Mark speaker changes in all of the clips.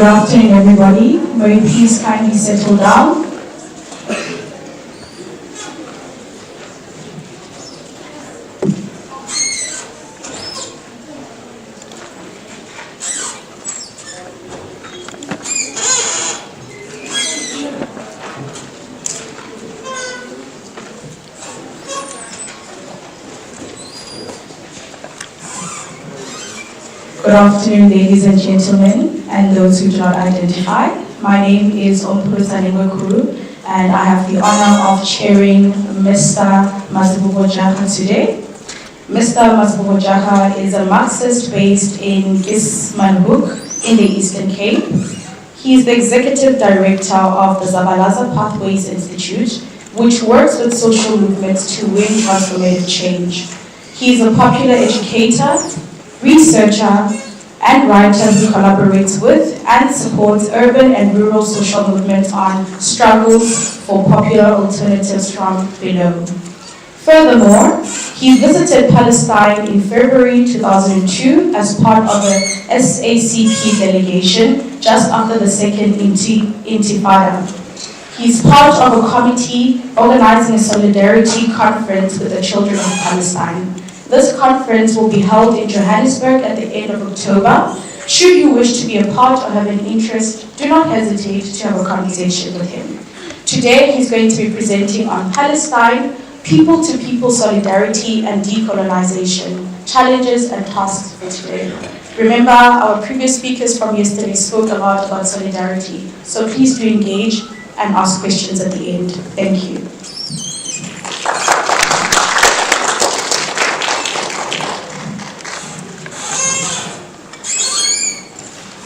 Speaker 1: afternoon, everybody. May you please kindly settle down. Good afternoon, ladies and gentlemen, and those who do not identify. My name is Kuru, and I have the honor of chairing Mr. Mazibuko Jara today. Mr. Mazibuko Jara is a Marxist based in Keiskammahoek in the Eastern Cape. He is the executive director of the Zabalaza Pathways Institute, which works with social movements to win transformative change. He is a popular educator, researcher, and writer who collaborates with and supports urban and rural social movements on struggles for popular alternatives from below. Furthermore, he visited Palestine in February 2002 as part of the SACP delegation just after the second Intifada. He's part of a committee organizing a solidarity conference with the children of Palestine. This conference will be held in Johannesburg at the end of October. Should you wish to be a part or have an interest, do not hesitate to have a conversation with him. Today, he's going to be presenting on Palestine, people-to-people solidarity and decolonization, challenges and tasks for today. Remember, our previous speakers from yesterday spoke a lot about solidarity, so please do engage and ask questions at the end. Thank you.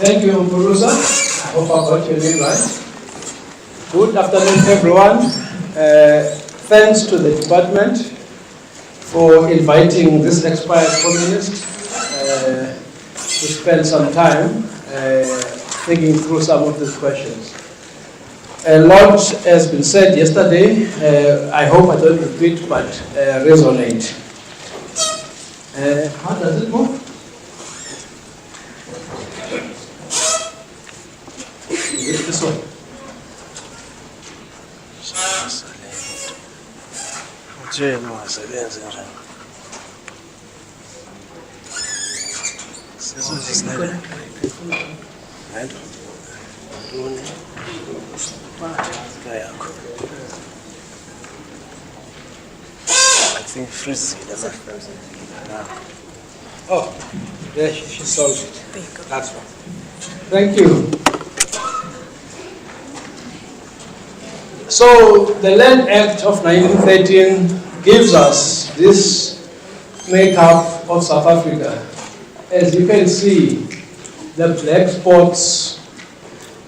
Speaker 2: Thank you, Mpuruza. I hope I got your name right. Good afternoon, everyone. Thanks to the department for inviting this expired communist to spend some time thinking through some of these questions. A lot has been said yesterday. I hope I don't repeat, but resonate. How does it move? This one.
Speaker 3: I think freeze.
Speaker 2: Oh, there she solved it. That's one. Thank you. So the Land Act of 1913 gives us this makeup of South Africa. As you can see, the black spots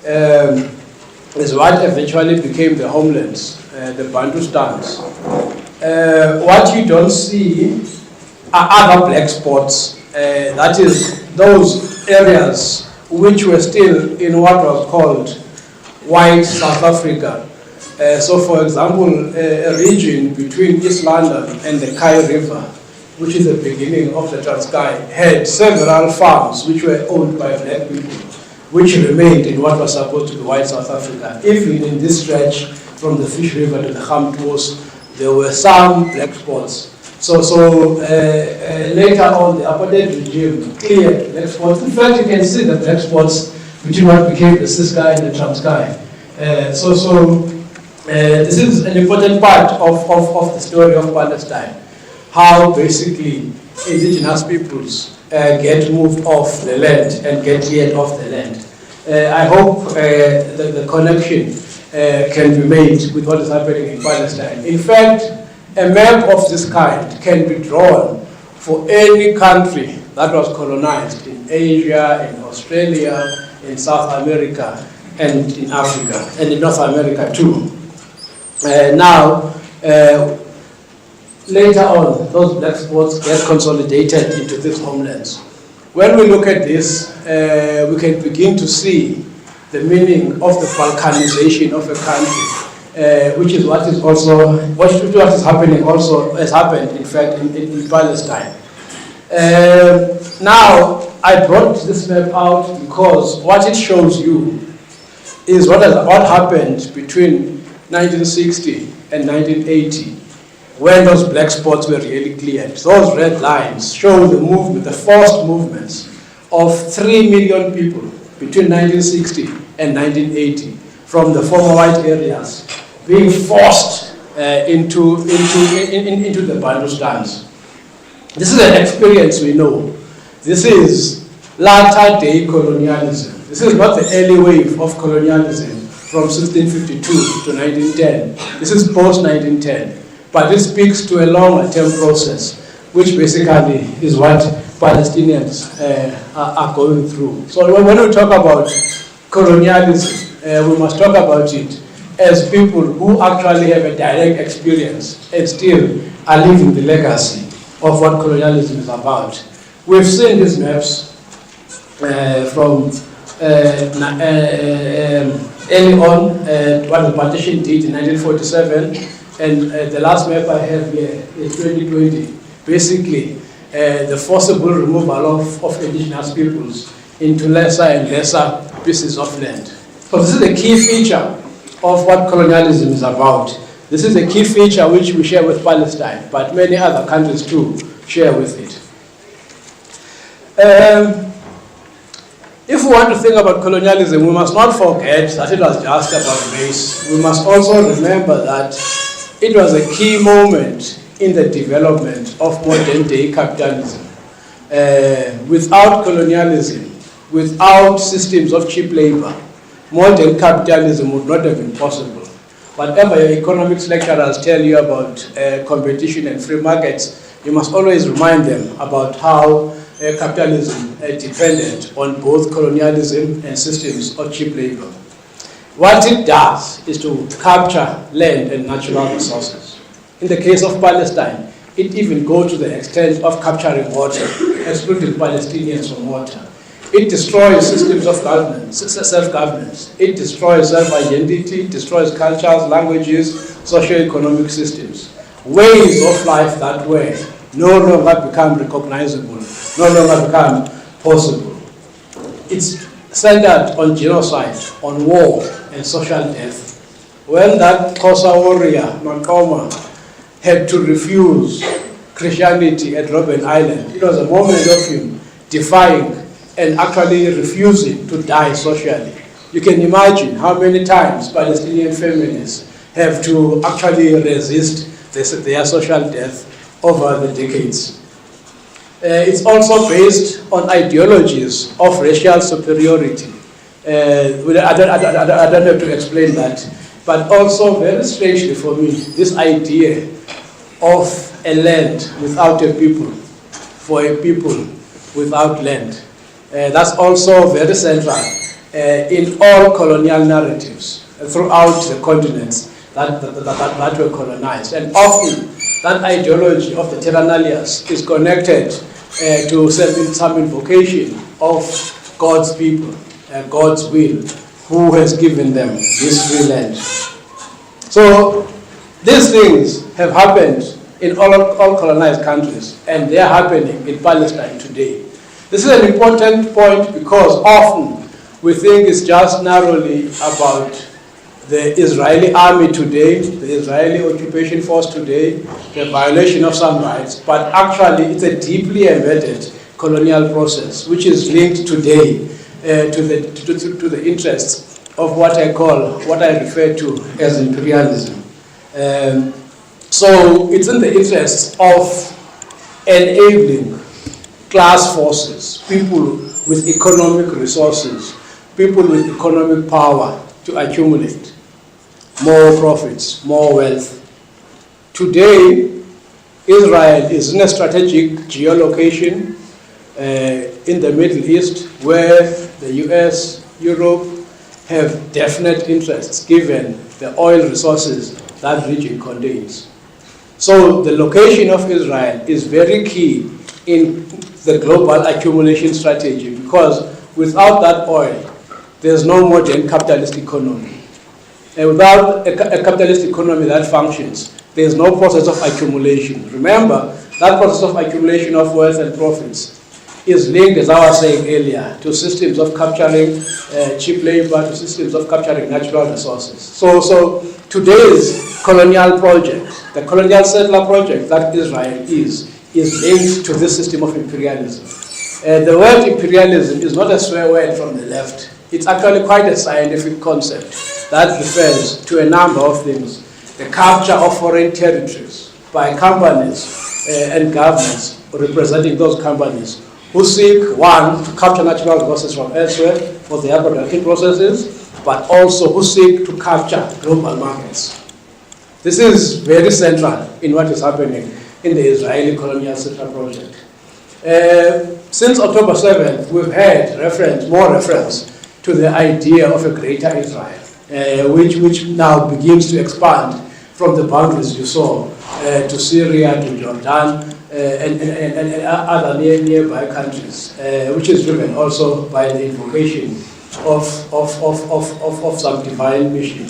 Speaker 2: is what eventually became the homelands, the Bantustans. What you don't see are other black spots, that is those areas which were still in what was called white South Africa. So for example, a region between East London and the Kai River, which is the beginning of the Transkei, had several farms which were owned by black people, which remained in what was supposed to be white South Africa. Even in this stretch from the Fish River to the Gamtoos, there were some black spots. So later on, the apartheid regime cleared black spots. In fact, you can see the black spots between what became the Ciskei and the Transkei. This is an important part of the story of Palestine, how basically indigenous peoples get moved off the land and get cleared off the land. I hope the connection can be made with what is happening in Palestine. In fact, a map of this kind can be drawn for any country that was colonized in Asia, in Australia, in South America, and in Africa, and in North America too. Later on, those black spots get consolidated into these homelands. When we look at this, we can begin to see the meaning of the Balkanization of a country, which is what is also what is happening also has happened, in fact, in Palestine. Now, I brought this map out because what it shows you is what happened between 1960 and 1980, when those black spots were really cleared. Those red lines show the movement, the forced movements of 3 million people between 1960 and 1980 from the former white areas being forced into the Bantustans. This is an experience we know. This is latter day colonialism. This is not the early wave of colonialism from 1652 to 1910. This is post-1910. But it speaks to a longer-term process, which basically is what Palestinians are going through. So when we talk about colonialism, we must talk about it as people who actually have a direct experience and still are living the legacy of what colonialism is about. We've seen these maps from early on, what the partition did in 1947, and the last map I have here is 2020. Basically, the forcible removal of indigenous peoples into lesser and lesser pieces of land. So this is a key feature of what colonialism is about. This is a key feature which we share with Palestine, but many other countries too share with it. If we want to think about colonialism, we must not forget that it was just about race. We must also remember that it was a key moment in the development of modern day capitalism. Without colonialism, without systems of cheap labor, modern capitalism would not have been possible. Whatever your economics lecturers tell you about competition and free markets, you must always remind them about how capitalism depended on both colonialism and systems of cheap labor. What it does is to capture land and natural resources. In the case of Palestine, it even goes to the extent of capturing water, excluding Palestinians from water. It destroys systems of governance, self-governance. It destroys self-identity, destroys cultures, languages, socio-economic systems. Ways of life that way no longer become recognizable, no longer become possible. It's centered on genocide, on war, and social death. When that Xhosa warrior, Makoma, had to refuse Christianity at Robben Island, it was a moment of him defying and actually refusing to die socially. You can imagine how many times Palestinian families have to actually resist their social death over the decades. It's also based on ideologies of racial superiority. I don't have to explain that, but also very strangely for me, this idea of a land without a people, for a people without land. That's also very central in all colonial narratives throughout the continents that were colonized. And often that ideology of the terra nullius is connected to some invocation of God's people, God's will, who has given them this free land. So these things have happened in all colonized countries, and they are happening in Palestine today. This is an important point because often we think it's just narrowly about the Israeli army today, the Israeli occupation force today, the violation of some rights, but actually it's a deeply embedded colonial process which is linked today to the interests of what I refer to as imperialism. So it's in the interests of enabling class forces, people with economic resources, people with economic power to accumulate more profits, more wealth. Today, Israel is in a strategic geolocation in the Middle East where the US, Europe have definite interests given the oil resources that region contains. So the location of Israel is very key in the global accumulation strategy because without that oil, there's no modern capitalist economy. And without a capitalist economy that functions, there's no process of accumulation. Remember, that process of accumulation of wealth and profits is linked, as I was saying earlier, to systems of capturing cheap labor, to systems of capturing natural resources. So today's colonial project, the colonial settler project that Israel is linked to this system of imperialism. The word imperialism is not a swear word from the left. It's actually quite a scientific concept that refers to a number of things. The capture of foreign territories by companies and governments representing those companies who seek, one, to capture natural resources from elsewhere for their production processes, but also who seek to capture global markets. This is very central in what is happening in the Israeli colonial settler project. Since October 7th, we've had more reference to the idea of a greater Israel, which now begins to expand from the boundaries you saw to Syria, to Jordan, and other nearby countries, which is driven also by the invocation of some divine mission.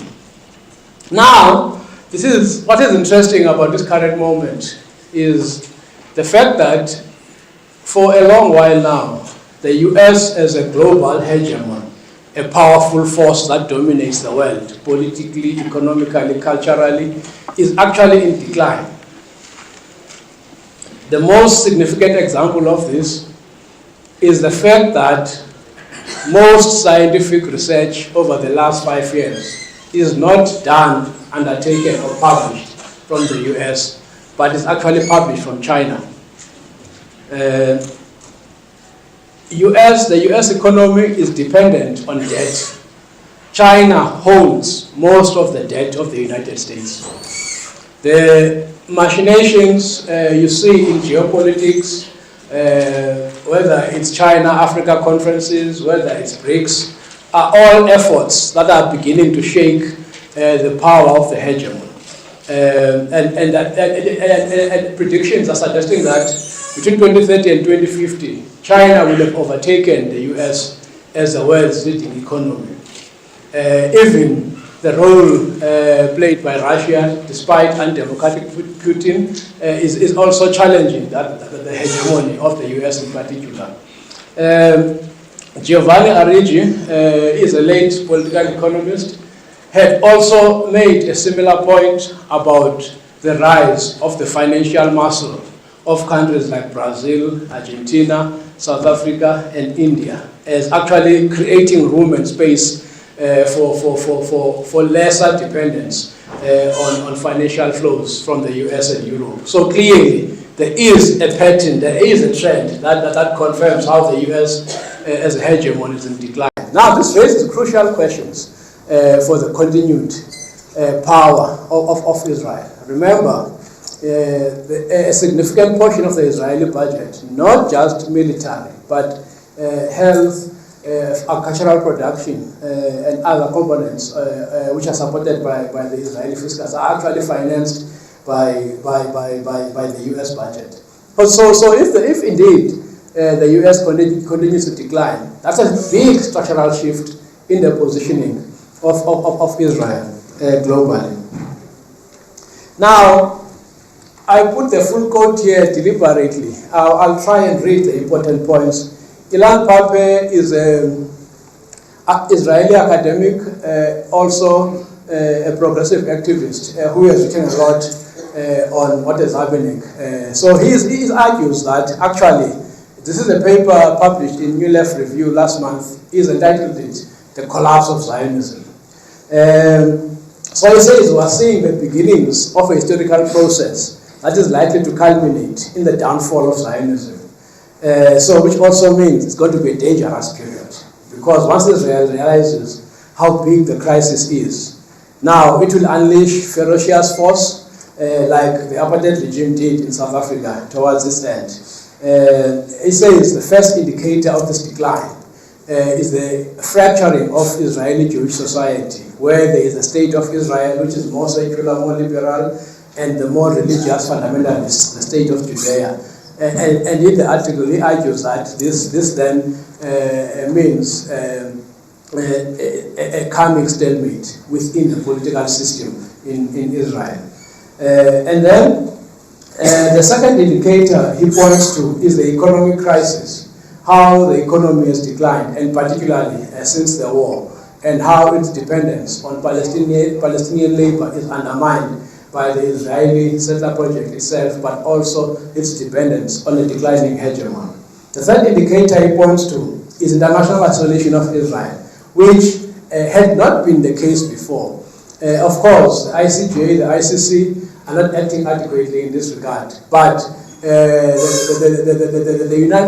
Speaker 2: Now, what is interesting about this current moment is the fact that for a long while now, the US as a global hegemon, a powerful force that dominates the world, politically, economically, culturally, is actually in decline. The most significant example of this is the fact that most scientific research over the last 5 years is not done, undertaken, or published from the US, but is actually published from China. The US economy is dependent on debt. China holds most of the debt of the United States. The machinations you see in geopolitics, whether it's China-Africa conferences, whether it's BRICS, are all efforts that are beginning to shake the power of the hegemon. And predictions are suggesting that between 2030 and 2050, China will have overtaken the US as the world's leading economy. Even the role played by Russia, despite undemocratic Putin, is also challenging the hegemony of the US in particular. Giovanni Arrighi is a late political economist, had also made a similar point about the rise of the financial muscle of countries like Brazil, Argentina, South Africa, and India, as actually creating room and space for lesser dependence on financial flows from the US and Europe. So clearly, there is a pattern, there is a trend that confirms how the US as a hegemon is in decline. Now, this raises crucial questions for the continued power of Israel. Remember, a significant portion of the Israeli budget, not just military, but health, agricultural production, and other components which are supported by the Israeli fiscus, are actually financed by the US budget. So if indeed the US continues to decline, that's a big structural shift in the positioning of Israel globally. Now, I put the full quote here deliberately. I'll try and read the important points. Ilan Pape is an Israeli academic, also a progressive activist who has written a lot on what is happening. So he argues that actually, this is a paper published in New Left Review last month. He's entitled it, The Collapse of Zionism. So he says we are seeing the beginnings of a historical process that is likely to culminate in the downfall of Zionism. So which also means it's going to be a dangerous period, because once Israel realizes how big the crisis is, now it will unleash ferocious force like the apartheid regime did in South Africa towards this end. He says the first indicator of this decline is the fracturing of Israeli Jewish society, where there is a state of Israel which is more secular, more liberal, and the more religious fundamentalist, the state of Judea. And in the article, he argues that this then means a karmic stalemate within the political system in Israel. And then the second indicator he points to is the economic crisis, how the economy has declined, and particularly since the war, and how its dependence on Palestinian labor is undermined by the Israeli settler project itself, but also its dependence on a declining hegemon. The third indicator he points to is international isolation of Israel, which had not been the case before. Of course, the ICJ, the ICC are not acting adequately in this regard, but the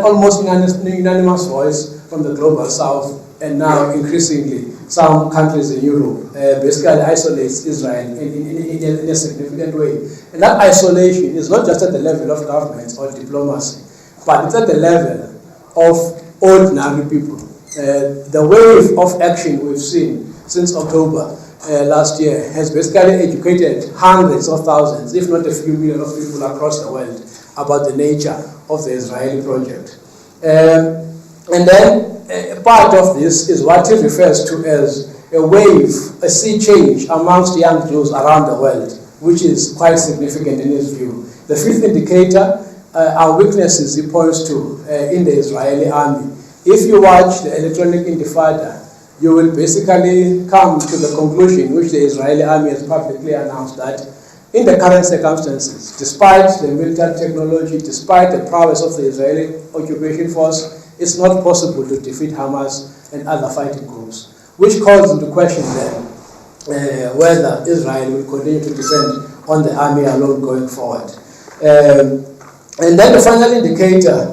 Speaker 2: almost unanimous voice from the global south, and now increasingly some countries in Europe, basically isolates Israel in a significant way. And that isolation is not just at the level of governments or diplomacy, but it's at the level of ordinary people. The wave of action we've seen since October last year has basically educated hundreds of thousands, if not a few million of people across the world about the nature of the Israeli project. And then part of this is what he refers to as a wave, a sea change amongst young Jews around the world, which is quite significant in his view. The fifth indicator are weaknesses he points to in the Israeli army. If you watch the electronic intifada, you will basically come to the conclusion, which the Israeli army has publicly announced, that in the current circumstances, despite the military technology, despite the prowess of the Israeli occupation force, it's not possible to defeat Hamas and other fighting groups, which calls into question then whether Israel will continue to depend on the army alone going forward. And then the final indicator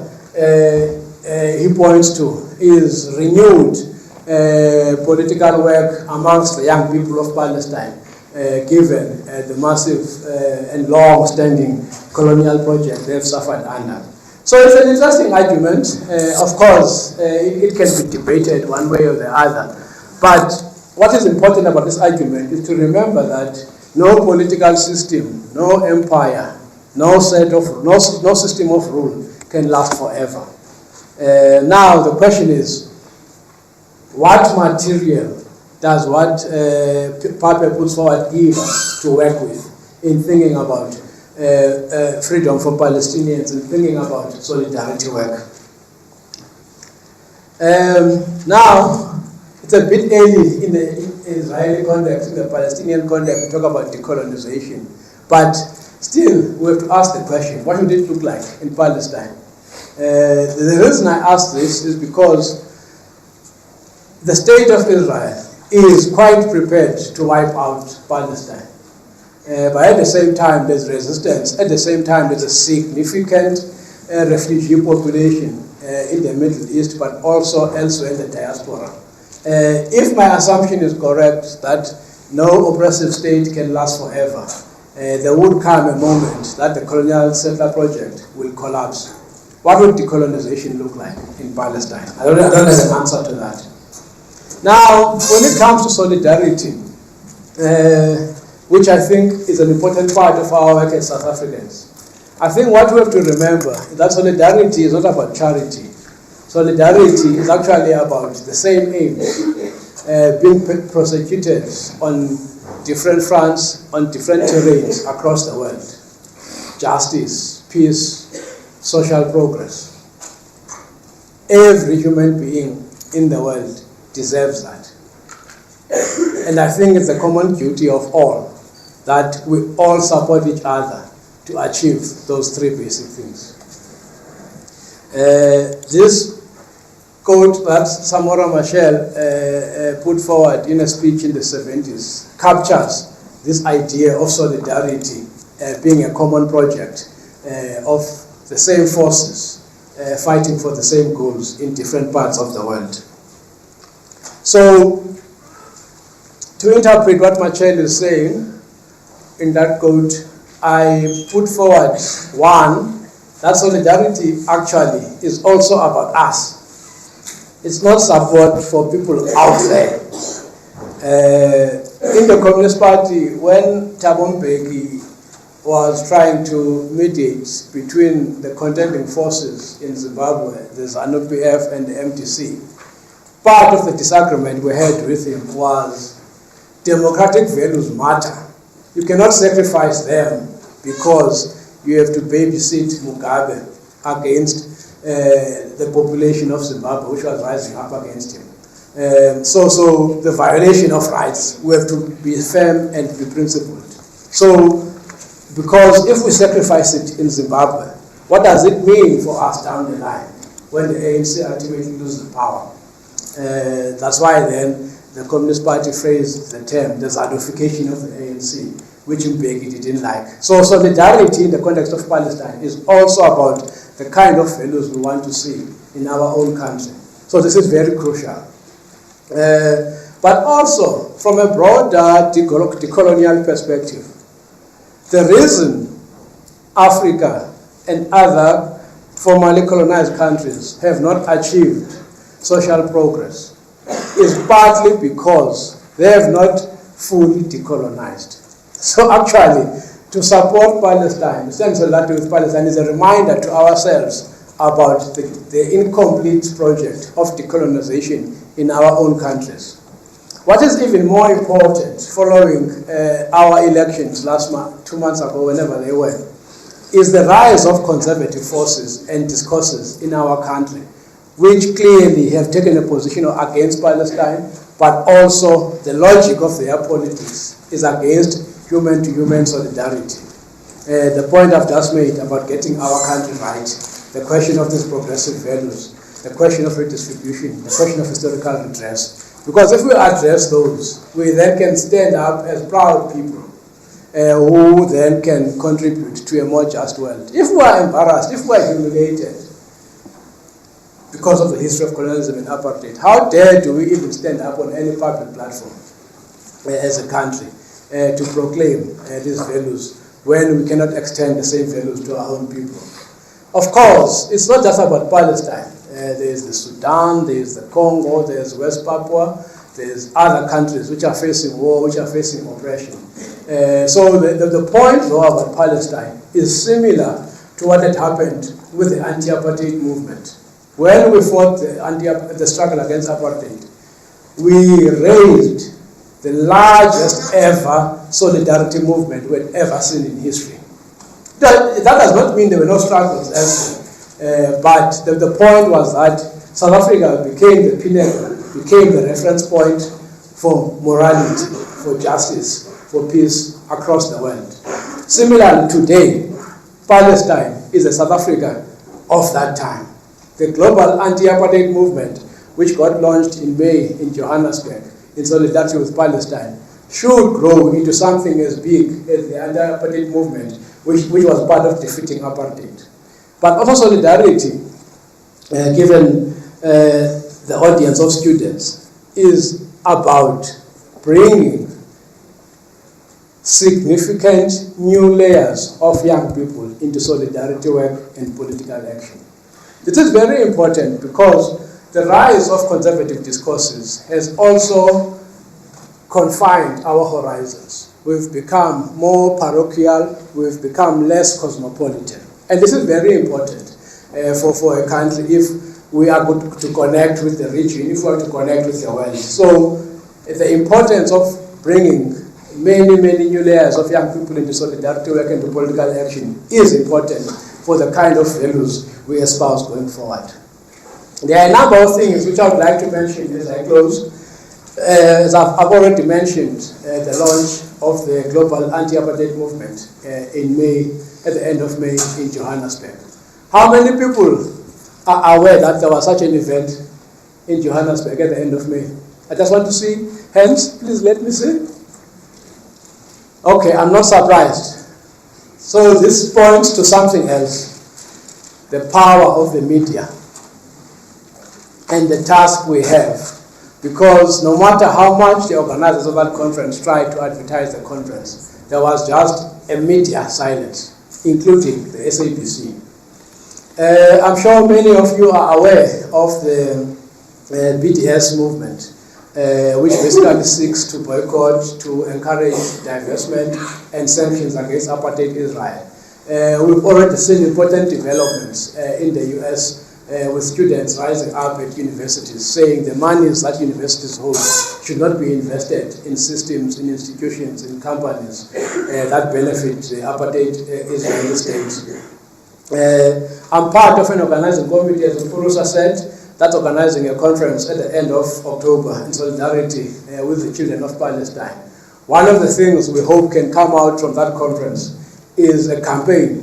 Speaker 2: he points to is renewed political work amongst the young people of Palestine, given the massive and long-standing colonial project they've suffered under. So it's an interesting argument. Of course, it can be debated one way or the other. But what is important about this argument is to remember that no political system, no empire, no system of rule can last forever. Now the question is, what material does what Pape puts forward give us to work with in thinking about freedom for Palestinians and thinking about solidarity work? Now, it's a bit early in the Israeli context, in the Palestinian context, to talk about decolonization. But still, we have to ask the question, what would it look like in Palestine? The reason I ask this is because the state of Israel is quite prepared to wipe out Palestine. But at the same time, there's resistance. At the same time, there's a significant refugee population in the Middle East, but also elsewhere in the diaspora. If my assumption is correct that no oppressive state can last forever, there would come a moment that the colonial settler project will collapse. What would decolonization look like in Palestine? I don't have an answer to that. Now, when it comes to solidarity, which I think is an important part of our work as South Africans, I think what we have to remember is that solidarity is not about charity. Solidarity is actually about the same aim, being prosecuted on different fronts, on different terrains across the world. Justice, peace, social progress. Every human being in the world deserves that. And I think it's a common duty of all that we all support each other to achieve those three basic things. This quote that Samora Machel put forward in a speech in the 70s captures this idea of solidarity being a common project of the same forces fighting for the same goals in different parts of the world. So, to interpret what Machel is saying in that quote, I put forward one, that solidarity actually is also about us. It's not support for people out there. In the Communist Party, when Thabo Mbeki was trying to mediate between the contending forces in Zimbabwe, the ZANU-PF and the MDC, part of the disagreement we had with him was democratic values matter. You cannot sacrifice them because you have to babysit Mugabe against the population of Zimbabwe, which was rising up against him. So the violation of rights, we have to be firm and be principled. So, because if we sacrifice it in Zimbabwe, what does it mean for us down the line when the ANC ultimately loses power? That's why then the Communist Party phrased the term, the Zadification of the ANC, which Mbeki didn't like. So solidarity in the context of Palestine is also about the kind of values we want to see in our own country. So this is very crucial. But also, from a broader decolonial perspective, the reason Africa and other formerly colonized countries have not achieved social progress is partly because they have not fully decolonized. So actually, to support Palestine, stand solidarity with Palestine is a reminder to ourselves about the incomplete project of decolonization in our own countries. What is even more important following our elections last month, 2 months ago, whenever they were, is the rise of conservative forces and discourses in our country, which clearly have taken a position against Palestine, but also the logic of their politics is against human-to-human solidarity. The point I've just made about getting our country right, the question of these progressive values, the question of redistribution, the question of historical redress. Because if we address those, we then can stand up as proud people who then can contribute to a more just world. If we are embarrassed, if we are humiliated because of the history of colonialism and apartheid, how dare do we even stand up on any public platform as a country to proclaim these values when we cannot extend the same values to our own people? Of course, it's not just about Palestine. There's the Sudan, there's the Congo, there's West Papua, there's other countries which are facing war, which are facing oppression. So the point, though, about Palestine is similar to what had happened with the anti-apartheid movement. When we fought the struggle against apartheid, we raised the largest ever solidarity movement we had ever seen in history. That does not mean there were no struggles elsewhere, but the point was that South Africa became the pinnacle, became the reference point for morality, for justice, for peace across the world. Similarly, today, Palestine is the South Africa of that time. The global anti-apartheid movement, which got launched in May in Johannesburg in solidarity with Palestine, should grow into something as big as the anti-apartheid movement, which was part of defeating apartheid. But also solidarity, given the audience of students, is about bringing significant new layers of young people into solidarity work and political action. This is very important because the rise of conservative discourses has also confined our horizons. We've become more parochial, we've become less cosmopolitan. And this is very important for a country if we are good to connect with the region, if we are to connect with the world. So the importance of bringing many new layers of young people into solidarity work and into political action is important for the kind of values we espouse going forward. There are a number of things which I would like to mention as I close. As I've already mentioned, the launch of the global anti-apartheid movement in May, at the end of May in Johannesburg. How many people are aware that there was such an event in Johannesburg at the end of May? I just want to see hands. Please let me see. Okay, I'm not surprised. So this points to something else. The power of the media and the task we have. Because no matter how much the organizers of that conference tried to advertise the conference, there was just a media silence, including the SABC. I'm sure many of you are aware of the BDS movement, which basically seeks to boycott, to encourage divestment and sanctions against apartheid Israel. We've already seen important developments in the US with students rising up at universities saying the monies that universities hold should not be invested in systems, in institutions, in companies that benefit the apartheid Israeli state. I'm part of an organizing committee, as Purusa said, that's organizing a conference at the end of October in solidarity with the children of Palestine. One of the things we hope can come out from that conference is a campaign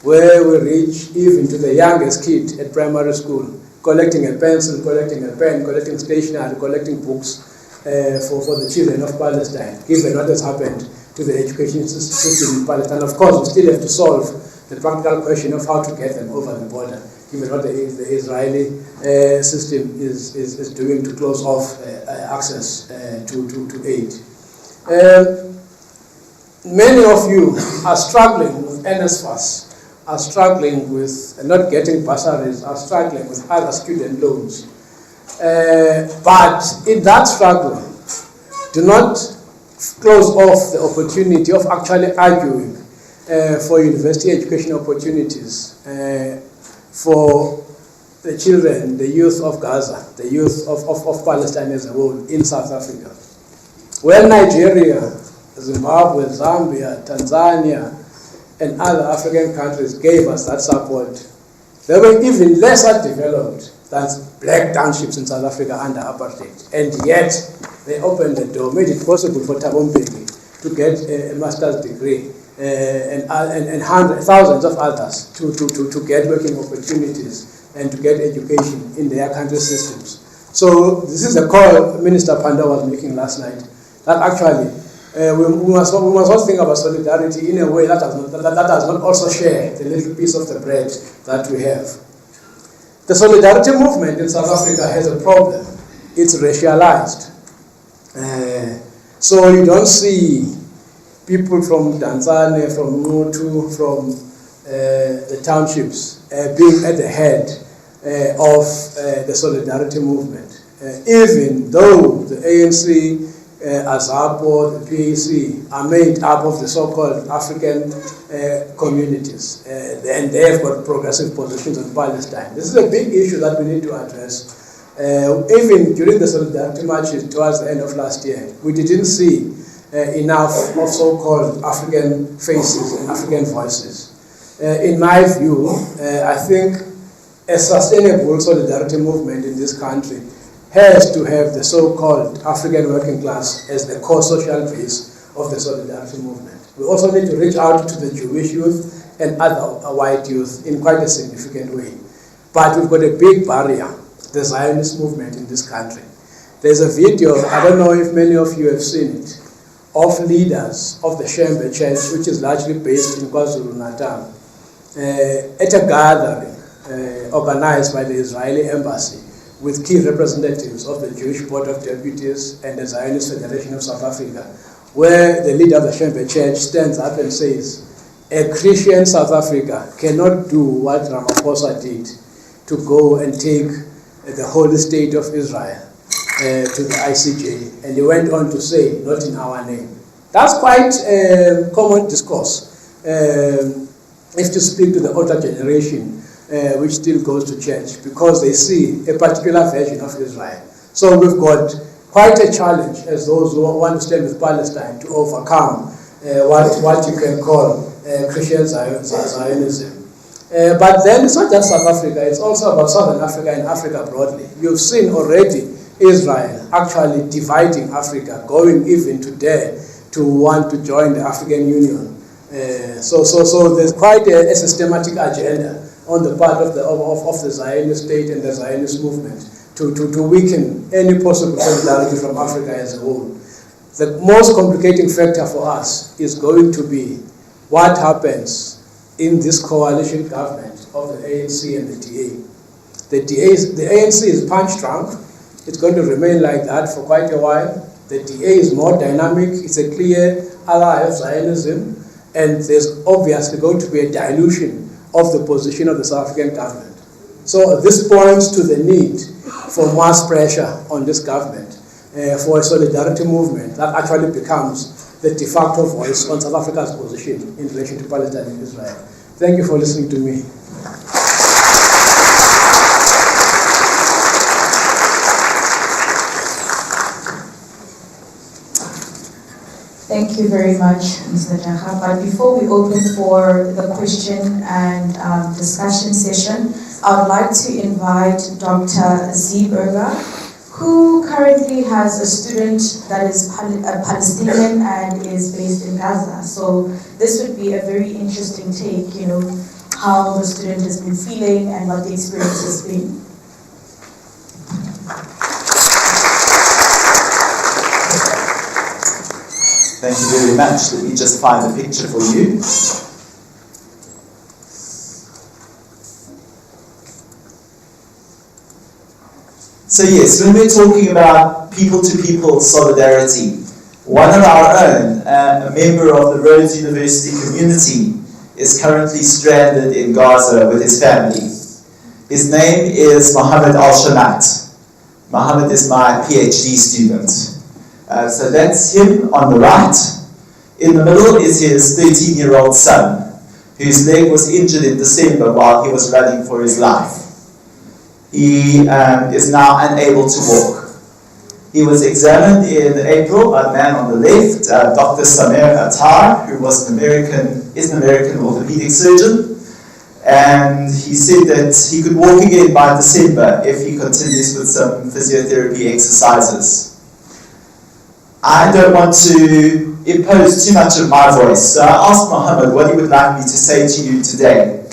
Speaker 2: where we reach even to the youngest kid at primary school, collecting a pencil, collecting a pen, collecting stationery, collecting books for the children of Palestine, given what has happened to the education system in Palestine. Of course, we still have to solve the practical question of how to get them over the border, given what the Israeli system is doing to close off access to aid. Many of you are struggling with NSFAS, are struggling with not getting bursaries, are struggling with other student loans. But in that struggle, do not close off the opportunity of actually arguing for university education opportunities for the children, the youth of Gaza, the youth of Palestine as a whole in South Africa. When Nigeria, Zimbabwe, Zambia, Tanzania, and other African countries gave us that support, they were even lesser developed than black townships in South Africa under apartheid. And yet, they opened the door, made it possible for Thabo Mbeki to get a master's degree and thousands of others to get working opportunities and to get education in their country systems. So this is a call Minister Panda was making last night, that actually we must also think about solidarity in a way that does not also share the little piece of the bread that we have. The solidarity movement in South Africa has a problem. It's racialized. So you don't see people from Tanzania, from Mutu, from the townships being at the head of the solidarity movement. Even though the ANC, ASAPO, the PAC are made up of the so-called African communities, and they have got progressive positions on Palestine. This is a big issue that we need to address. Even during the solidarity marches towards the end of last year, we didn't see enough of so-called African faces and African voices. In my view, I think a sustainable solidarity movement in this country has to have the so-called African working class as the core social base of the solidarity movement. We also need to reach out to the Jewish youth and other white youth in quite a significant way. But we've got a big barrier, the Zionist movement in this country. There's a video, I don't know if many of you have seen it, of leaders of the Shembe Church, which is largely based in KwaZulu-Natal, at a gathering organized by the Israeli embassy with key representatives of the Jewish Board of Deputies and the Zionist Federation of South Africa, where the leader of the Shembe Church stands up and says, a Christian South Africa cannot do what Ramaphosa did to go and take the holy state of Israel to the ICJ. And he went on to say, not in our name. That's quite a common discourse. If to speak to the older generation, which still goes to church, because they see a particular version of Israel. So we've got quite a challenge as those who want to stand with Palestine to overcome what you can call Christian Zionism. But then it's not just South Africa, it's also about Southern Africa and Africa broadly. You've seen already Israel actually dividing Africa, going even to dare to want to join the African Union. So there's quite a systematic agenda on the part of the Zionist state and the Zionist movement to weaken any possible solidarity from Africa as a whole. The most complicating factor for us is going to be what happens in this coalition government of the ANC and the DA. The ANC is punch drunk. It's going to remain like that for quite a while. The DA is more dynamic. It's a clear ally of Zionism, and there's obviously going to be a dilution of the position of the South African government. So this points to the need for mass pressure on this government for a solidarity movement that actually becomes the de facto voice on South Africa's position in relation to Palestine and Israel. Thank you for listening to me.
Speaker 1: Thank you very much, Mr. Jara. But before we open for the question and discussion session, I would like to invite Dr. Zabalaza, who currently has a student that is a Palestinian and is based in Gaza. So this would be a very interesting take, you know, how the student has been feeling and what the experience has been.
Speaker 4: Thank you very much. Let me just find a picture for you. So yes, when we're talking about people-to-people solidarity, one of our own, a member of the Rhodes University community, is currently stranded in Gaza with his family. His name is Mohammed Al-Shamat. Mohammed is my PhD student. So that's him on the right. In the middle is his 13-year-old son, whose leg was injured in December while he was running for his life. He is now unable to walk. He was examined in April by the man on the left, Dr. Samir Attar, who is an American orthopedic surgeon, and he said that he could walk again by December if he continues with some physiotherapy exercises. I don't want to impose too much of my voice, so I asked Mohammed what he would like me to say to you today.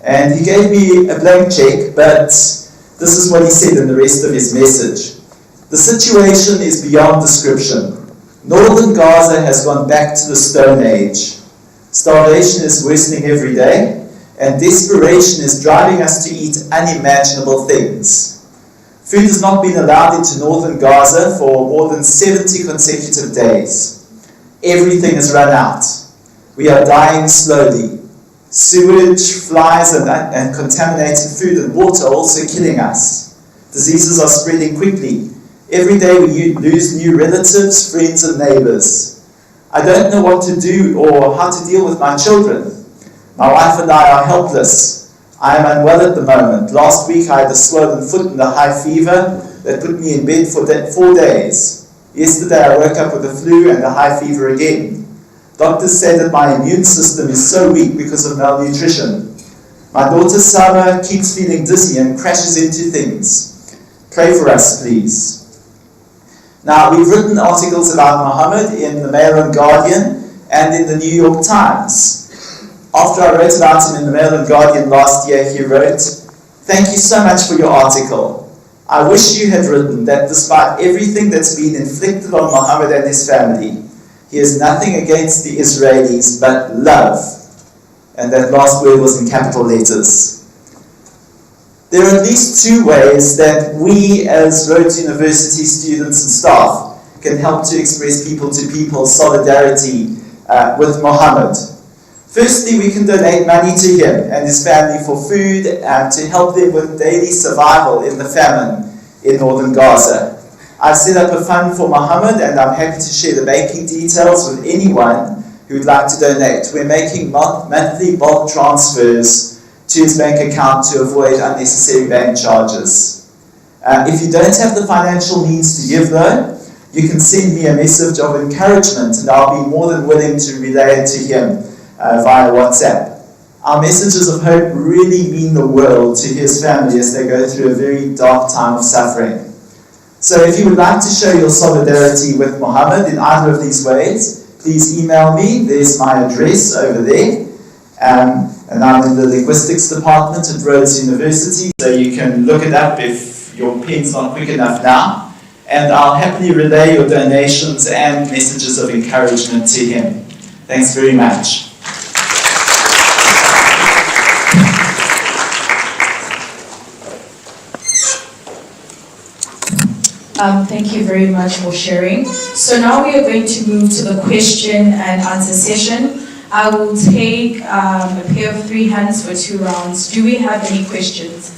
Speaker 4: And he gave me a blank check, but this is what he said in the rest of his message. The situation is beyond description. Northern Gaza has gone back to the Stone Age. Starvation is worsening every day, and desperation is driving us to eat unimaginable things. Food has not been allowed into northern Gaza for more than 70 consecutive days. Everything has run out. We are dying slowly. Sewage, flies, and contaminated food and water are also killing us. Diseases are spreading quickly. Every day we lose new relatives, friends, and neighbors. I don't know what to do or how to deal with my children. My wife and I are helpless. I am unwell at the moment. Last week I had a swollen foot and a high fever that put me in bed for 4 days. Yesterday I woke up with a flu and a high fever again. Doctors say that my immune system is so weak because of malnutrition. My daughter Sarah keeps feeling dizzy and crashes into things. Pray for us, please. Now, we've written articles about Mohammed in the Mail and Guardian and in the New York Times. After I wrote about him in the Mail and Guardian last year, he wrote, "Thank you so much for your article. I wish you had written that despite everything that's been inflicted on Mohammed and his family, he has nothing against the Israelis but love." And that last word was in capital letters. There are at least two ways that we as Rhodes University students and staff can help to express people-to-people solidarity with Mohammed. Firstly, we can donate money to him and his family for food and to help them with daily survival in the famine in northern Gaza. I've set up a fund for Mohammed and I'm happy to share the banking details with anyone who would like to donate. We're making monthly bulk transfers to his bank account to avoid unnecessary bank charges. If you don't have the financial means to give though, you can send me a message of encouragement and I'll be more than willing to relay it to him via WhatsApp. Our messages of hope really mean the world to his family as they go through a very dark time of suffering. So if you would like to show your solidarity with Mohammed in either of these ways, please email me. There's my address over there. And I'm in the linguistics department at Rhodes University, so you can look it up if your pen's not quick enough now. And I'll happily relay your donations and messages of encouragement to him. Thanks very much.
Speaker 1: Thank you very much for sharing. So now we are going to move to the question and answer session. I will take a pair of 3 hands for 2 rounds. Do we have any questions?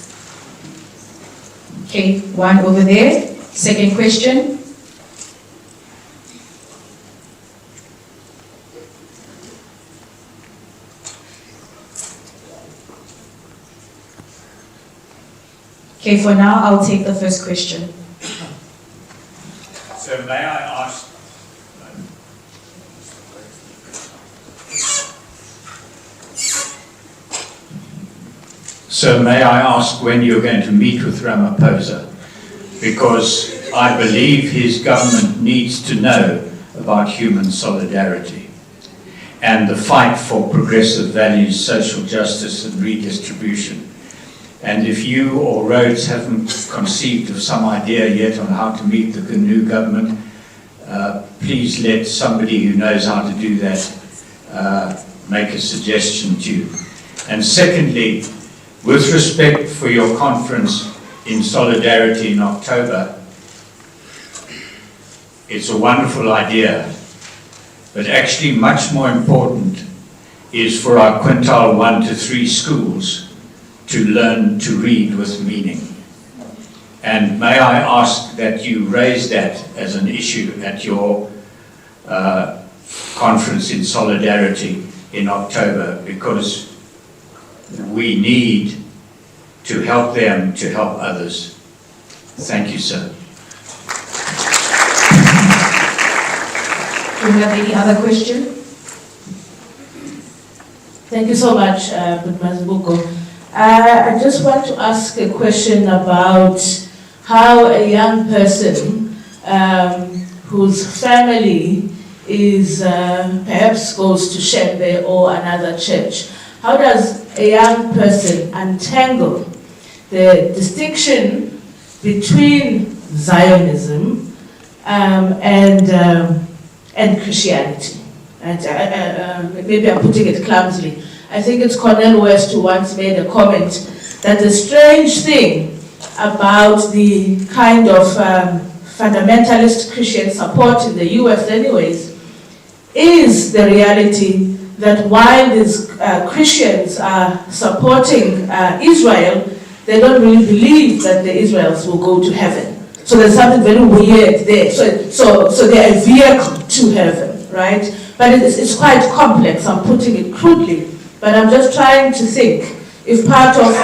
Speaker 1: Okay, one over there. Second question. Okay, for now, I'll take the first question.
Speaker 5: So may I ask, So may I ask when you're going to meet with Ramaphosa? Because I believe his government needs to know about human solidarity and the fight for progressive values, social justice and redistribution. And if you or Rhodes haven't conceived of some idea yet on how to meet the new government, please let somebody who knows how to do that make a suggestion to you. And secondly, with respect for your conference in solidarity in October, it's a wonderful idea, but actually much more important is for our quintile 1 to 3 schools to learn to read with meaning. And may I ask that you raise that as an issue at your conference in solidarity in October, because we need to help them to help others. Thank you, sir.
Speaker 1: Do you have any other question?
Speaker 6: Thank you so much, Mazibuko. I just want to ask a question about how a young person whose family is perhaps goes to Shembe or another church, how does a young person untangle the distinction between Zionism and Christianity? And maybe I'm putting it clumsily. I think it's Cornel West who once made a comment that the strange thing about the kind of fundamentalist Christian support in the US anyways is the reality that while these Christians are supporting Israel, they don't really believe that the Israelis will go to heaven. So there's something very weird there. So they're a vehicle to heaven, right? But it's quite complex. I'm putting it crudely. But I'm just trying to think if part of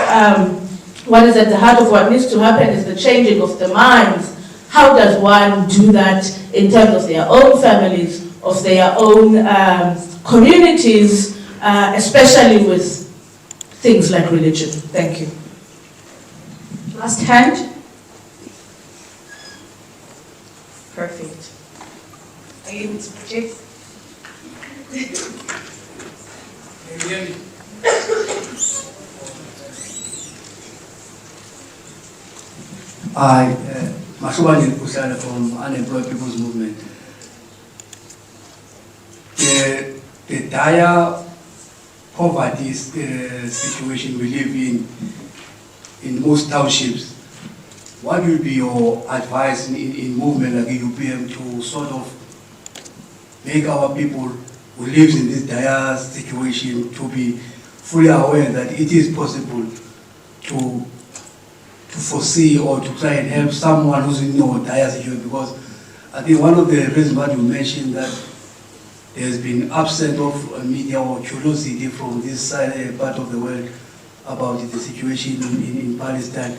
Speaker 6: what is at the heart of what needs to happen is the changing of the minds. How does one do that in terms of their own families, of their own communities, especially with things like religion? Thank you.
Speaker 1: Last hand. Perfect. Are you able to project?
Speaker 7: Mashubani Kusala from Unemployed People's Movement. The dire poverty situation we live in most townships, what will be your advice in movement like UPM to sort of make our people who live in this dire situation to be fully aware that it is possible to foresee or to try and help someone who's in a dire situation? Because I think one of the reasons that you mentioned that there's been absence of media or curiosity from this side, part of the world about the situation in Palestine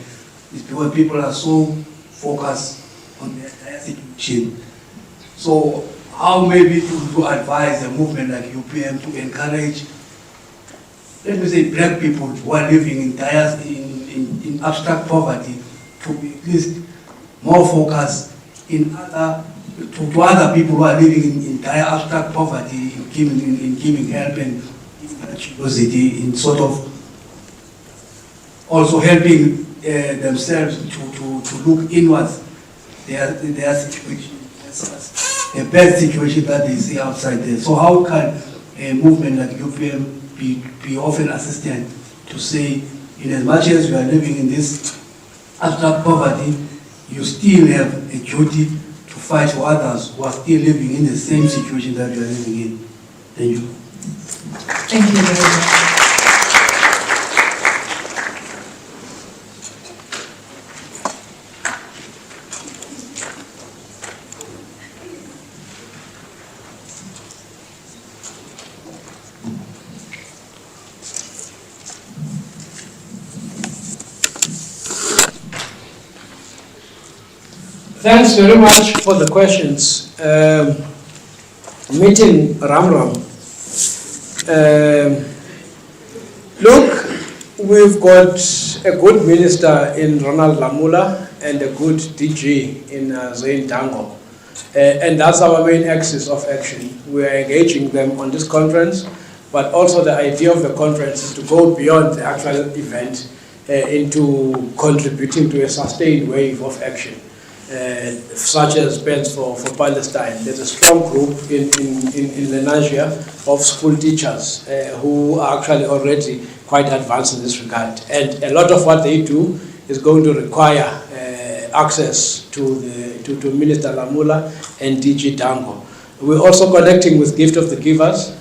Speaker 7: is because people are so focused on the dire situation. So how maybe to advise a movement like UPM to encourage, let me say, black people who are living in abstract poverty to be at least more focused in other to other people who are living in dire abstract poverty, in giving help and curiosity, in sort of also helping themselves to look inwards their situation, the bad situation that they see outside there. So how can a movement like UPM be often assistant to say, in as much as you are living in this abstract poverty, you still have a duty to fight for others who are still living in the same situation that you are living in. Thank you.
Speaker 1: Thank you very much.
Speaker 2: Thanks very much for the questions. Meeting Ram. Look, we've got a good minister in Ronald Lamula and a good DG in Zain Dango. And that's our main axis of action. We are engaging them on this conference, but also the idea of the conference is to go beyond the actual event into contributing to a sustained wave of action, such as Pens for Palestine. There's a strong group in Lenasia of school teachers who are actually already quite advanced in this regard. And a lot of what they do is going to require access to Minister Lamula and DG Dango. We're also connecting with Gift of the Givers,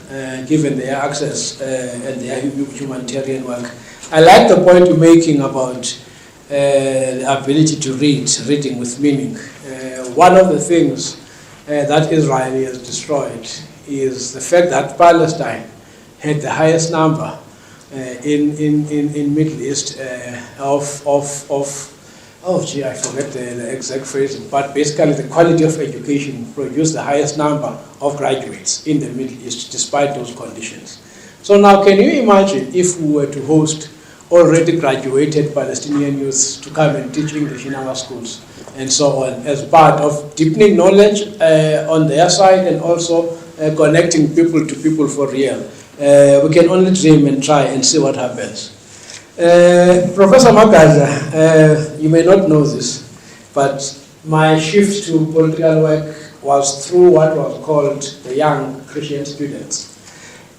Speaker 2: given their access and their humanitarian work. I like the point you're making about the ability to read, reading with meaning. One of the things that Israel has destroyed is the fact that Palestine had the highest number in Middle East I forget the exact phrase, but basically the quality of education produced the highest number of graduates in the Middle East despite those conditions. So now can you imagine if we were to host already graduated Palestinian youths to come and teach English in our schools and so on as part of deepening knowledge on their side and also connecting people to people for real. We can only dream and try and see what happens. Professor Magaza, you may not know this, but my shift to political work was through what was called the Young Christian Students.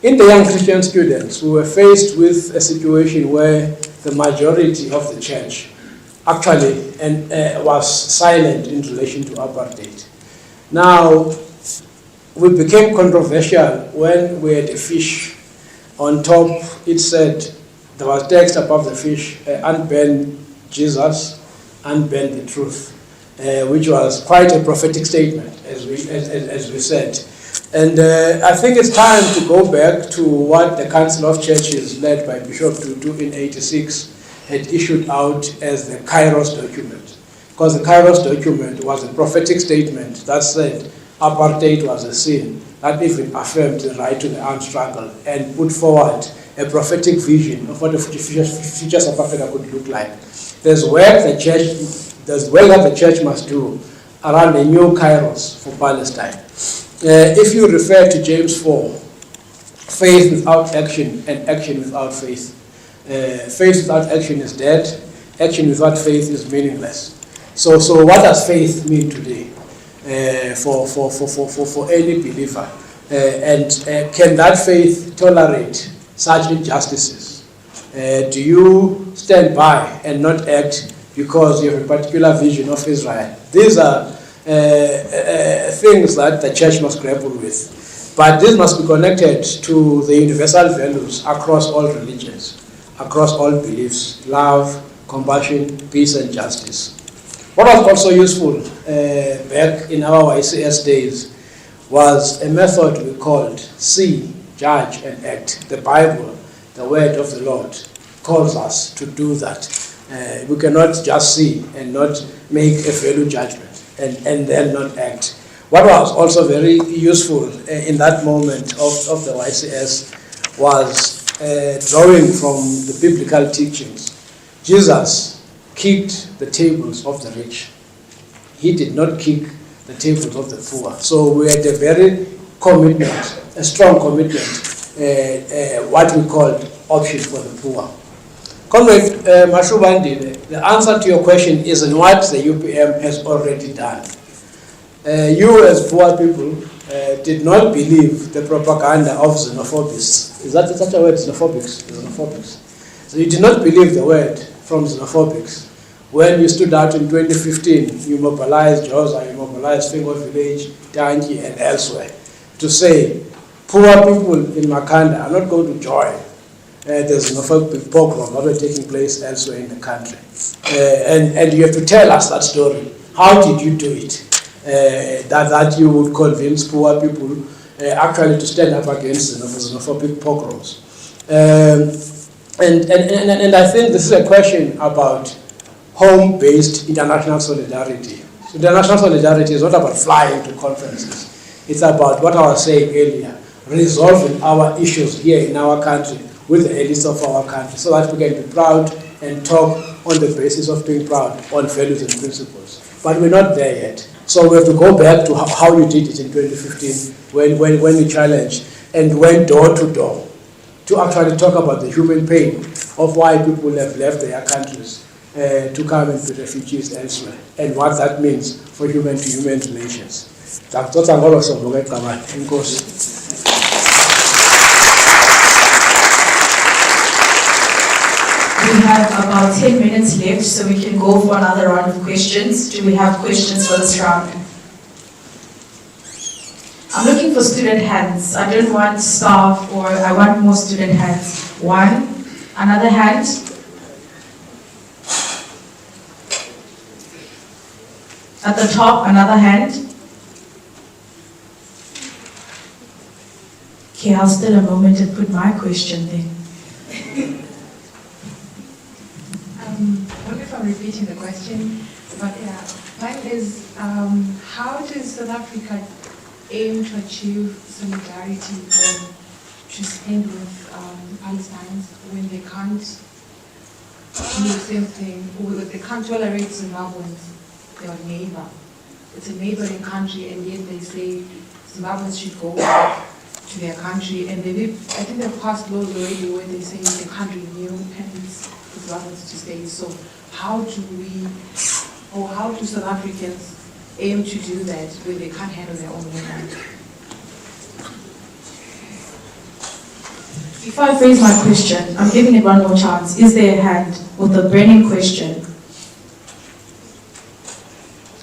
Speaker 2: In the Young Christian Students, we were faced with a situation where the majority of the church actually was silent in relation to apartheid. Now, we became controversial when we had a fish on top. It said, there was text above the fish, unban Jesus, unban the truth, which was quite a prophetic statement, as we said. And I think it's time to go back to what the Council of Churches, led by Bishop Tutu in '86, had issued out as the Kairos document. Because the Kairos document was a prophetic statement that said apartheid was a sin, that even affirmed the right to the armed struggle and put forward a prophetic vision of what the future South Africa could look like. There's work that the church must do around a new Kairos for Palestine. If you refer to James 4, faith without action and action without faith. Faith without action is dead, action without faith is meaningless. So what does faith mean today for any believer? And can that faith tolerate such injustices? Do you stand by and not act because you have a particular vision of Israel? These are things that the church must grapple with. But this must be connected to the universal values across all religions, across all beliefs: love, compassion, peace, and justice. What was also useful back in our YCS days was a method we called see, judge, and act. The Bible, the word of the Lord, calls us to do that. We cannot just see and not make a value judgment and then not act. What was also very useful in that moment of the YCS was drawing from the biblical teachings. Jesus kicked the tables of the rich. He did not kick the tables of the poor. So we had a very commitment, a strong commitment, what we called option for the poor. Comrade Mashubandile, the answer to your question is in what the UPM has already done. You as poor people did not believe the propaganda of xenophobists. Is that such a word, xenophobics? So you did not believe the word from xenophobics. When you stood out in 2015, you mobilized Joza, you mobilized Fingo Village, Tangi, and elsewhere to say poor people in Makanda are not going to join the xenophobic pogroms that were taking place elsewhere in the country. And you have to tell us that story. How did you do it? That you would convince poor people actually to stand up against xenophobic pogroms. And I think this is a question about home-based international solidarity. International solidarity is not about flying to conferences. It's about what I was saying earlier, resolving our issues here in our country with the elites of our country so that we can be proud and talk on the basis of being proud on values and principles. But we're not there yet. So we have to go back to how you did it in 2015 when you challenged and went door to door to actually talk about the human pain of why people have left their countries to come and be refugees elsewhere and what that means for human-to-human relations.
Speaker 1: We have about 10 minutes left, so we can go for another round of questions. Do we have questions for this round? I'm looking for student hands. I don't want staff, or I want more student hands. One, another hand. At the top, another hand. Okay, I'll still a moment and put my question then.
Speaker 8: Sorry if I'm repeating the question, but yeah, mine is how does South Africa aim to achieve solidarity or to stand with Palestine when they can't do the same thing, or they can't tolerate Zimbabweans, their neighbor? It's a neighboring country, and yet they say Zimbabweans should go back to their country, and I think they've passed laws already where they say they can't renew permits for Zimbabweans to stay. So how do South Africans aim to do that when they can't handle their own homeland?
Speaker 1: Before I phrase my question, I'm giving it one more chance. Is there a hand with a burning question?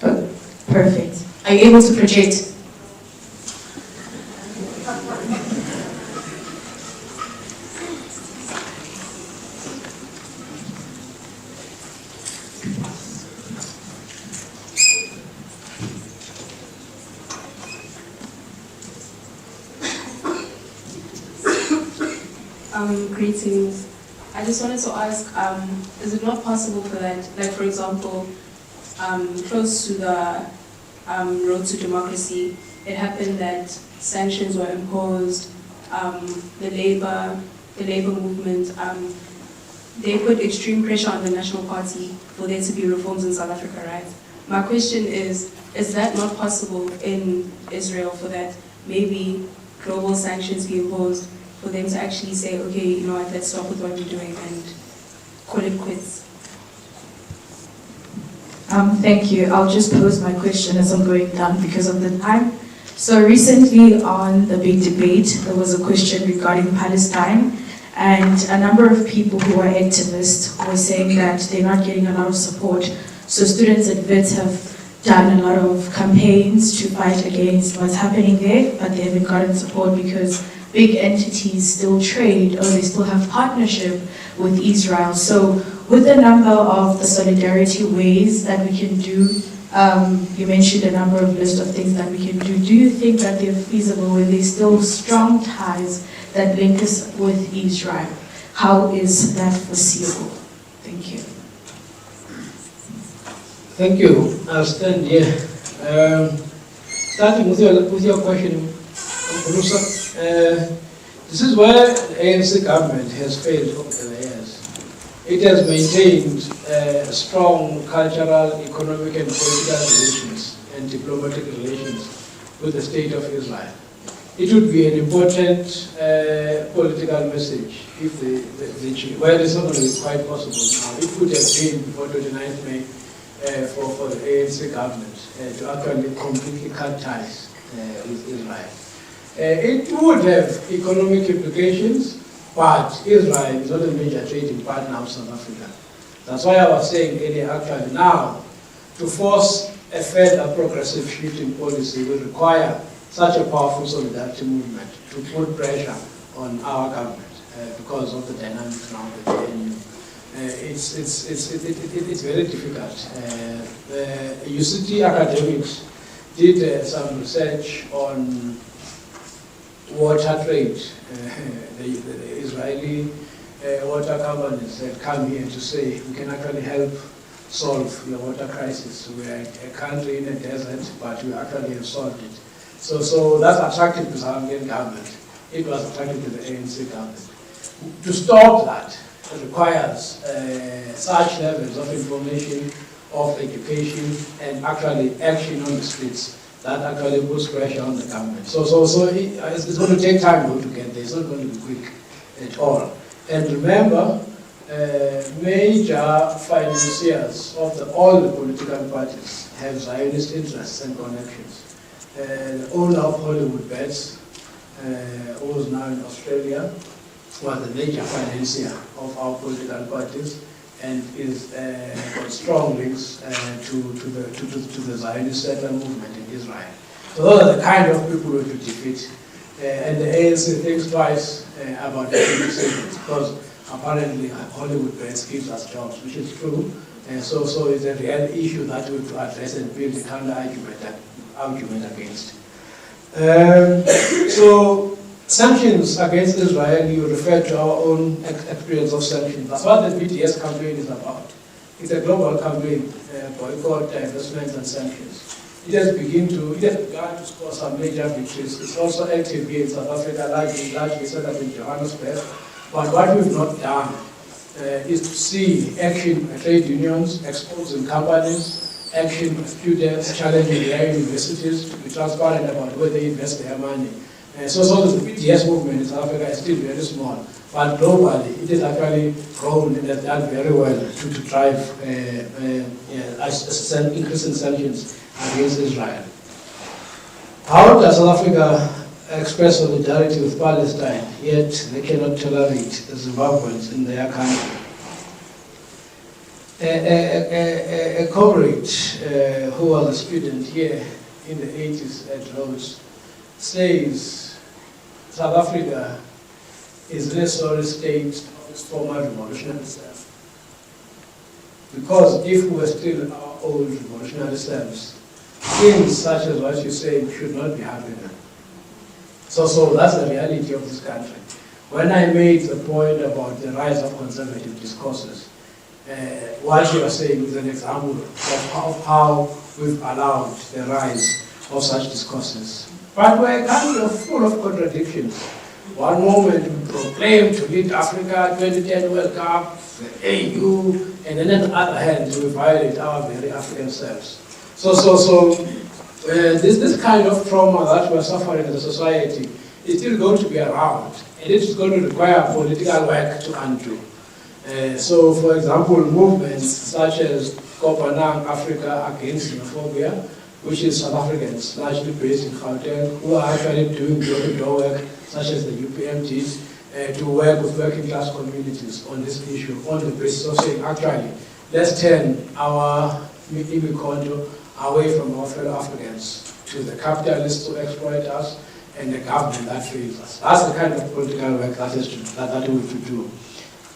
Speaker 1: Oh, perfect. Are you able to project?
Speaker 9: Greetings. I just wanted to ask, is it not possible for that, like for example, close to the road to democracy, it happened that sanctions were imposed, the labor movement, they put extreme pressure on the National Party for there to be reforms in South Africa, right? My question is that not possible in Israel for that maybe global sanctions be imposed for them to actually say, okay, you know what, let's stop with what we're doing and call it quits?
Speaker 1: Thank you. I'll just pose my question as I'm going down because of the time. So recently on the big debate, there was a question regarding Palestine, and a number of people who are activists were saying that they're not getting a lot of support. So students at WITS have done a lot of campaigns to fight against what's happening there, but they haven't gotten support because big entities still trade or they still have partnership with Israel. So with a number of the solidarity ways that we can do, you mentioned a number of list of things that we can do. Do you think that they're feasible when there's still strong ties that link us with Israel? How is that foreseeable? Thank you.
Speaker 2: Thank you. I'll stand here. Starting with your question, Bruce, this is where the ANC government has failed over the years. It has maintained strong cultural, economic and political relations and diplomatic relations with the state of Israel. It would be an important political message if well, it's not really quite possible now. It could have been before 29th May for the ANC government to actually completely cut ties with Israel. It would have economic implications, but Israel is not a major trading partner of South Africa. That's why I was saying earlier, actually now, to force a further progressive shift in policy will require such a powerful solidarity movement to put pressure on our government because of the dynamics around the ANU. It's very difficult. UCT academics did some research on water trade. The Israeli water companies had come here to say we can actually help solve the water crisis. We are a country in a desert, but we actually have solved it. So that's attractive to the Zambian government. It was attractive to the ANC government. To stop that, it requires such levels of information, of education, and actually action on the streets that actually puts pressure on the government. So it's going to take time though to get there. It's not going to be quick at all. And remember, major financiers of all the political parties have Zionist interests and connections. The owner of Hollywood Bets, who is now in Australia, was a major financier of our political parties and is got strong links to the Zionist settler movement in Israel. So those are the kind of people we should defeat. And the ANC thinks twice about defeating because apparently Hollywood Bets gives us jobs, which is true. So it's a real issue that we have to address and build a counter-argument against. So sanctions against Israel, you refer to our own experience of sanctions. That's what the BDS campaign is about. It's a global campaign, boycott, divestment, and sanctions. It has begun to score some major victories. It's also active here in South Africa, largely set up in Johannesburg. But what we've not done is to see action by trade unions, exposing companies, action by students, challenging their universities to be transparent about where they invest their money. So the BDS movement in South Africa is still very small, but globally it is actually grown and has done very well to drive increasing sanctions against Israel. How does South Africa express solidarity with Palestine, yet they cannot tolerate the Zimbabweans in their country? A comrade who was a student here in the 80s at Rhodes says South Africa is in a sorry state of its former revolutionary self. Because if we were still our old revolutionary selves, things such as what you say should not be happening. So that's the reality of this country. When I made the point about the rise of conservative discourses, what you are saying is an example of how we've allowed the rise of such discourses. But we're a country full of contradictions. One moment we proclaim to lead Africa, 2010 World Cup, the AU, and then on the other hand we violate our very African selves. This kind of trauma that we're suffering as a society is still going to be around, and it is going to require political work to undo. So, for example, movements such as Kopanang Africa Against Xenophobia, which is South Africans, largely based in Gauteng, who are actually doing door-to-door work, such as the UPMTs, to work with working class communities on this issue, on the basis of saying, actually, let's turn our Imikonto away from our fellow Africans to the capitalists who exploit us and the government that fails us. That's the kind of political work that we have to do.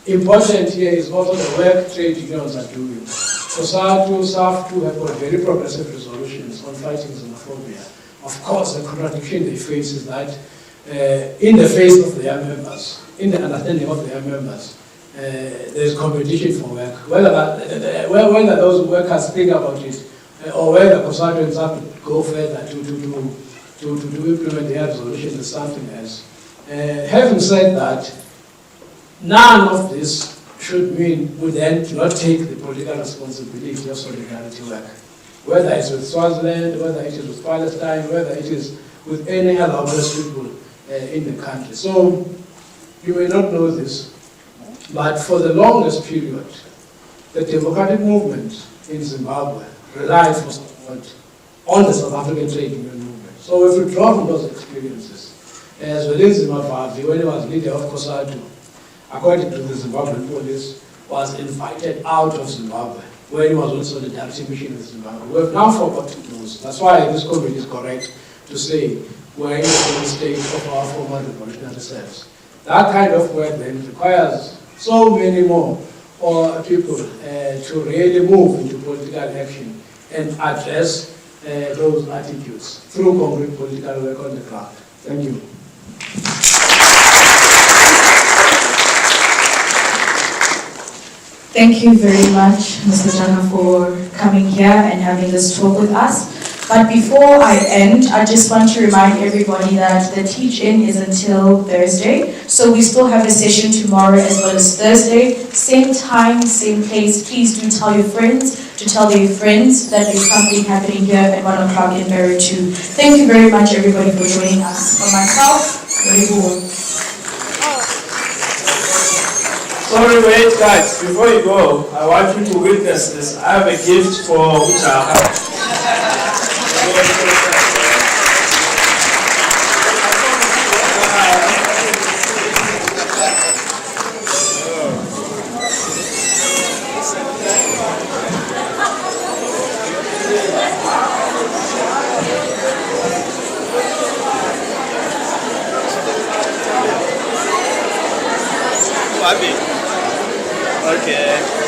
Speaker 2: Important here is also the work trade unions are doing. So SARTU, SAF2 have got very progressive resolutions on fighting xenophobia. Of course, the contradiction they face is that in the face of their members, in the understanding of their members, there's competition for work. Whether those workers think about it, or whether consultants have to go further to implement their resolution is something else. Having said that, none of this should mean we then do not take the political responsibility of solidarity work. Whether it's with Swaziland, whether it is with Palestine, whether it is with any other oppressed people in the country. So, you may not know this, but for the longest period, the democratic movement in Zimbabwe relied for support on the South African trade union movement. So if we draw from those experiences, as within Zimbabwe, when he was leader of COSATU, according to the Zimbabwean police, was invited out of Zimbabwe when he was on solidarity mission in Zimbabwe. We have now forgotten those. That's why this comment is correct to say we're in the state of our former revolutionary selves. That kind of work then requires so many more people to really move into political action and address those attitudes through concrete political work on the ground. Thank you.
Speaker 1: Thank you very much, Mr. Jara, for coming here and having this talk with us. But before I end, I just want to remind everybody that the teach-in is until Thursday. So we still have a session tomorrow as well as Thursday. Same time, same place. Please do tell your friends to tell their friends that there's something happening here at 1 o'clock in Barrow 2. Thank you very much, everybody, for joining us. For myself, very cool.
Speaker 10: Sorry, wait, guys. Before you go, I want you to witness this. I have a gift for Jara. Okay.